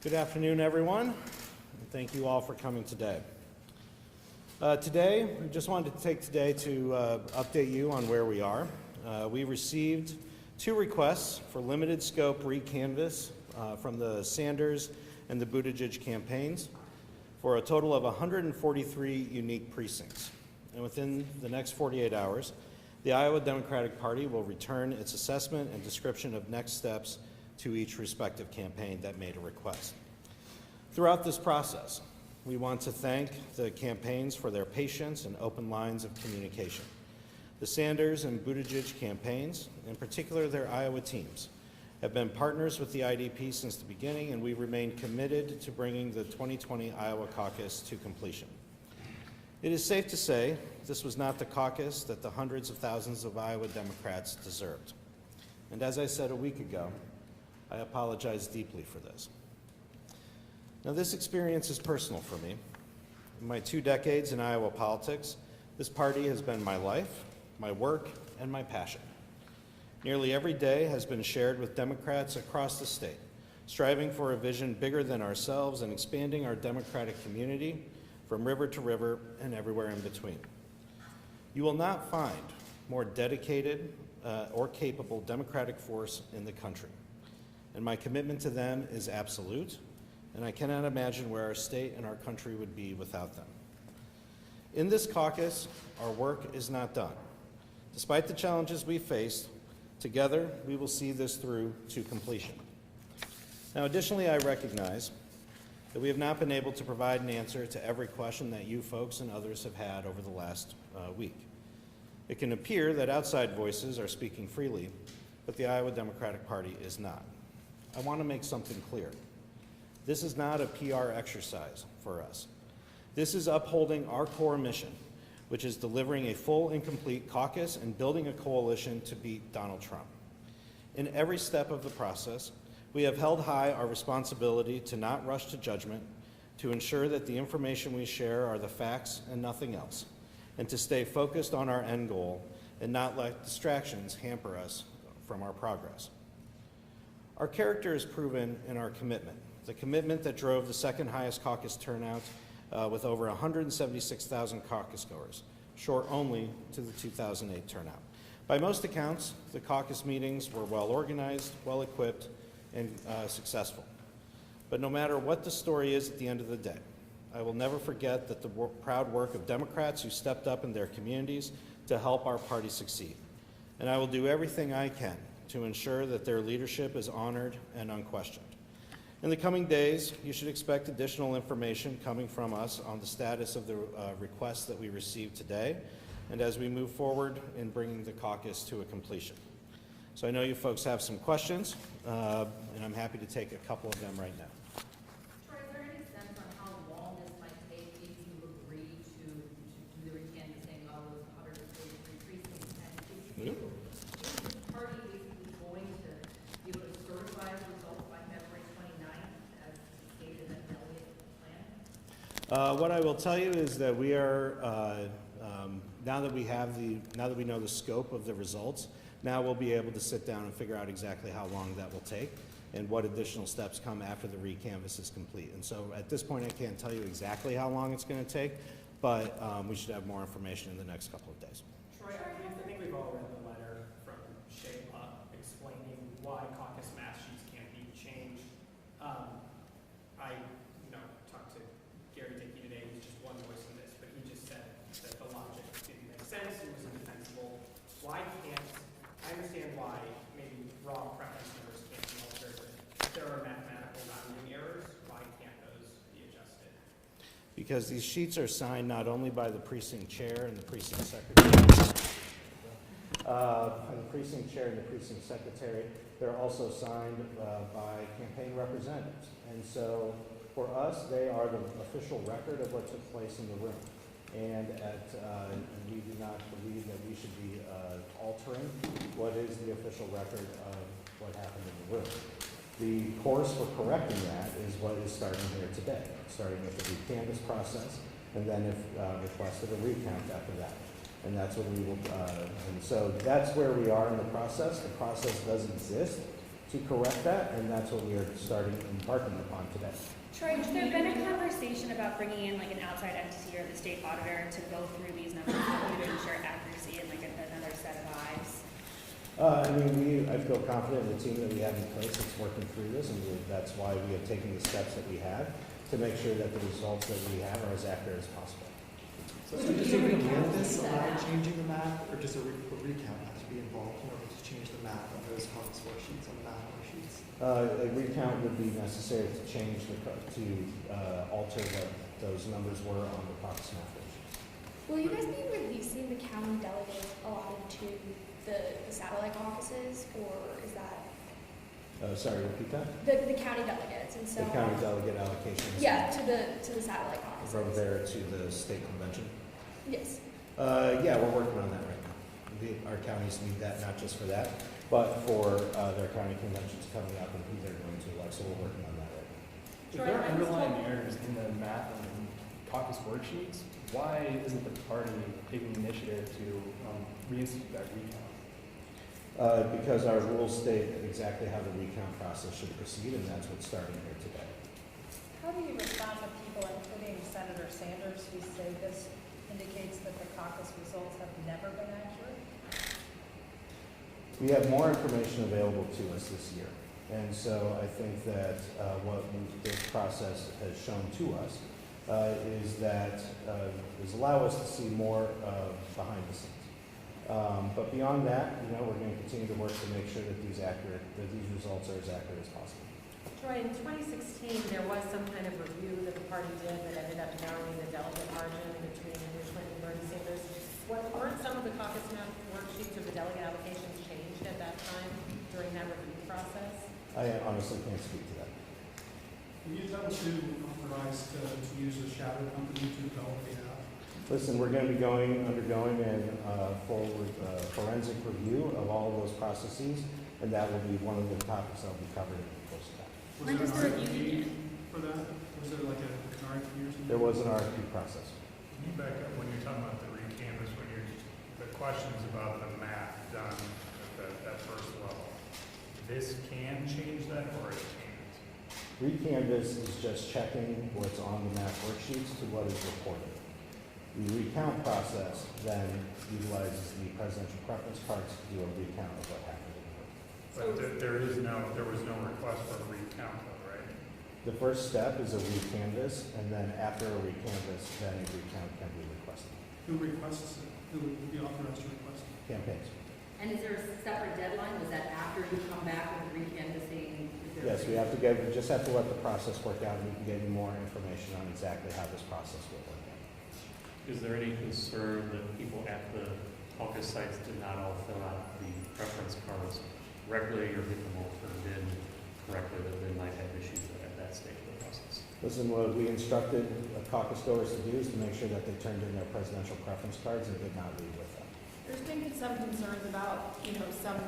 Good afternoon, everyone, and thank you all for coming today. Today, we just wanted to take today to update you on where we are. We received 2 requests for limited scope recanvass from the Sanders and the Buttigieg campaigns for a total of 143 unique precincts. And within the next 48 hours, the Iowa Democratic Party will return its assessment and description of next steps to each respective campaign that made a request. Throughout this process, we want to thank the campaigns for their patience and open lines of communication. The Sanders and Buttigieg campaigns, in particular their Iowa teams, have been partners with the IDP since the beginning, and we remain committed to bringing the 2020 Iowa caucus to completion. It is safe to say this was not the caucus that the hundreds of thousands of Iowa Democrats deserved. And as I said a week ago, I apologize deeply for this. Now, this experience is personal for me. In my 2 decades in Iowa politics, this party has been my life, my work, and my passion. Nearly every day has been shared with Democrats across the state, striving for a vision bigger than ourselves and expanding our Democratic community from river to river and everywhere in between. You will not find more dedicated or capable Democratic force in the country, and my commitment to them is absolute, and I cannot imagine where our state and our country would be without them. In this caucus, our work is not done. Despite the challenges we faced, together we will see this through to completion. Now, additionally, I recognize that we have not been able to provide an answer to every question that you folks and others have had over the last week. It can appear that outside voices are speaking freely, but the Iowa Democratic Party is not. I want to make something clear. This is not a PR exercise for us. This is upholding our core mission, which is delivering a full and complete caucus and building a coalition to beat Donald Trump. In every step of the process, we have held high our responsibility to not rush to judgment, to ensure that the information we share are the facts and nothing else, and to stay focused on our end goal and not let distractions hamper us from our progress. Our character is proven in our commitment, the commitment that drove the second highest caucus turnout with over 176,000 caucus goers, short only to the 2008 turnout. By most accounts, the caucus meetings were well organized, well equipped, and successful. But no matter what the story is at the end of the day, I will never forget that the proud work of Democrats who stepped up in their communities to help our party succeed. And I will do everything I can to ensure that their leadership is honored and unquestioned. In the coming days, you should expect additional information coming from us on the status of the requests that we received today, and as we move forward in bringing the caucus to a completion. So I know you folks have some questions, and I'm happy to take a couple of them right now. Troy, is there any sense on how long this might take if you agree to do the recanvassing of those 143 precincts? And is the party basically going to be able to certify the results by February 29th, as stated in the plan? What I will tell you is that we are, now that we know the scope of the results, now we'll be able to sit down and figure out exactly how long that will take and what additional steps come after the recanvass is complete. And so at this point, I can't tell you exactly how long it's going to take, but we should have more information in the next couple of days. Troy, I think we've all read the letter from Shayla explaining why caucus mass sheets can't be changed. I talked to Gary Dickey today, who's just one voice in this, but he just said that the logic didn't make sense, it was indefensible. Why can't, I understand why maybe raw preference numbers can't be altered, but if there are mathematical rounding errors, why can't those be adjusted? Because these sheets are signed not only by the precinct chair and the precinct secretary, they're also signed by campaign representatives. And so for us, they are the official record of what took place in the room. And we do not believe that we should be altering what is the official record of what happened in the room. The course for correcting that is what is starting here today, starting with the recanvass process, and then if requested a recount after that. And that's what we will, and so that's where we are in the process. The process does exist to correct that, and that's what we are starting embarking upon today. Troy, has there been a conversation about bringing in like an outside entity or the state auditor to go through these numbers with you to ensure accuracy and like another set of eyes? I mean, I feel confident in the team that we have in place that's working through this, and that's why we have taken the steps that we have to make sure that the results that we have are as accurate as possible. So does a recanvass allow changing the map, or does a recount have to be involved in order to change the map on those caucus worksheets, on the map worksheets? A recount would be necessary to change alter what those numbers were on the caucus map. Will you guys be releasing the county delegates allotted to the satellite offices, or is that Sorry, repeat that? the county delegates and so The county delegate allocations. Yeah, to the satellite offices. From there to the state convention. Yes. Yeah, we're working on that right now. Our counties need that, not just for that, but for their county conventions coming up and who they're going to elect, so we're working on that right now. If there are underlying errors in the math and caucus worksheets, why isn't the party taking the initiative to reinstitute that recount? Because our rules state exactly how the recount process should proceed, and that's what's starting here today. How do you respond to people, including Senator Sanders, who say this indicates that the caucus results have never been accurate? We have more information available to us this year, and so I think that what this process has shown to us is allow us to see more behind the scenes. But beyond that, we're going to continue to work to make sure that these results are as accurate as possible. Troy, in 2016, there was some kind of review that the party did that ended up narrowing the delegate margin between Hillary Clinton and Bernie Sanders. Weren't some of the caucus map worksheets or the delegate allocations changed at that time during that review process? I honestly can't speak to that. Can you tell us who authorized to use a shadow company to develop the app? Listen, we're going to be undergoing a full forensic review of all of those processes, and that will be one of the topics that will be covered in the course of that. When does the review begin? For that? Was there like an RFP or something? There was an RFP process. Can you back up when you're talking about the recanvas, the questions about the math done at that first level? This can change that or it can't? Recanvas is just checking what's on the map worksheets to what is reported. The recount process then utilizes the presidential preference cards to do a recount of what happened in the vote. But there was no request for a recount though, right? The first step is a recanvas, and then after a recanvas, then a recount can be requested. Who requests it? Who would be authorized to request it? Campaigns. And is there a separate deadline? Was that after you come back with recanvassing? Yes, we just have to let the process work out, and we can get you more information on exactly how this process will work out. Is there any concern that people at the caucus sites did not all fill out the preference cards correctly or get them all turned in correctly, that they might have issues at that stage of the process? Listen, what we instructed caucus goers to do is to make sure that they turned in their presidential preference cards and did not leave with them. There's been some concerns about, some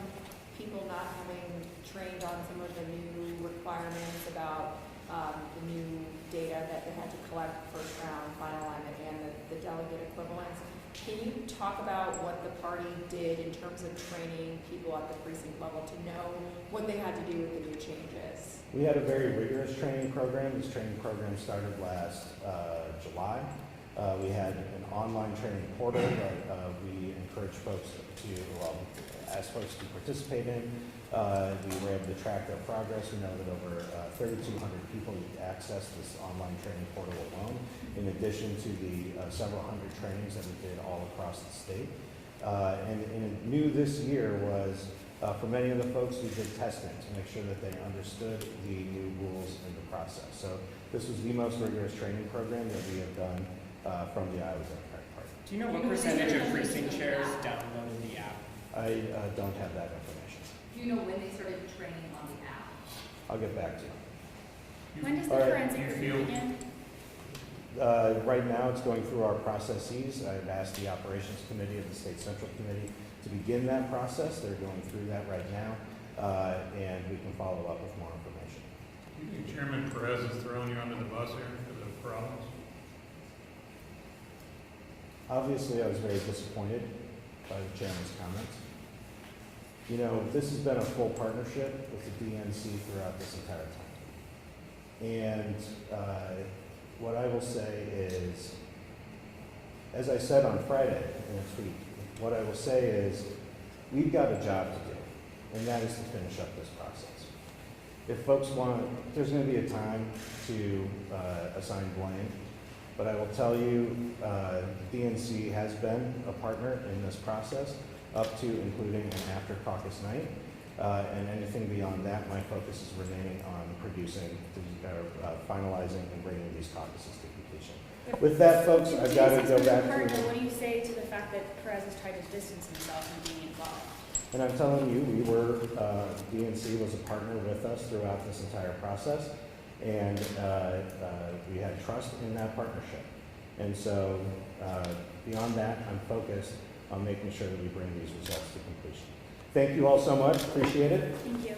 people not having trained on some of the new requirements about the new data that they had to collect first round, final alignment, and the delegate equivalents. Can you talk about what the party did in terms of training people at the precinct level to know what they had to do with the new changes? We had a very rigorous training program. This training program started last July. We had an online training portal that we encouraged folks ask folks to participate in. We were able to track their progress. We know that over 3,200 people access this online training portal alone, in addition to the several hundred trainings that we did all across the state. And new this year was, for many of the folks, we did testing to make sure that they understood the new rules in the process. So this was the most rigorous training program that we have done from the Iowa Democratic Party. Do you know what percentage of precinct chairs downloaded the app? I don't have that information. Do you know when they started training on the app? I'll get back to you. When does the All right. forensic review begin? Right now, it's going through our processes. I've asked the Operations Committee of the State Central Committee to begin that process. They're going through that right now, and we can follow up with more information. Do you think Chairman Perez is throwing you under the bus here because of problems? Obviously, I was very disappointed by the chairman's comments. You know, this has been a full partnership with the DNC throughout this entire time. And what I will say is, as I said on Friday in a tweet, what I will say is, we've got a job to do, and that is to finish up this process. If folks want, there's going to be a time to assign blame, but I will tell you, DNC has been a partner in this process, up to including and after caucus night. And anything beyond that, my focus is remaining on producing, finalizing, and bringing these caucuses to completion. With that, folks, I've got to go back to. What do you say to the fact that Perez has tried to distance himself from being involved? And I'm telling you, DNC was a partner with us throughout this entire process, and we had trust in that partnership. And so, beyond that, I'm focused on making sure that we bring these results to completion. Thank you all so much. Appreciate it. Thank you.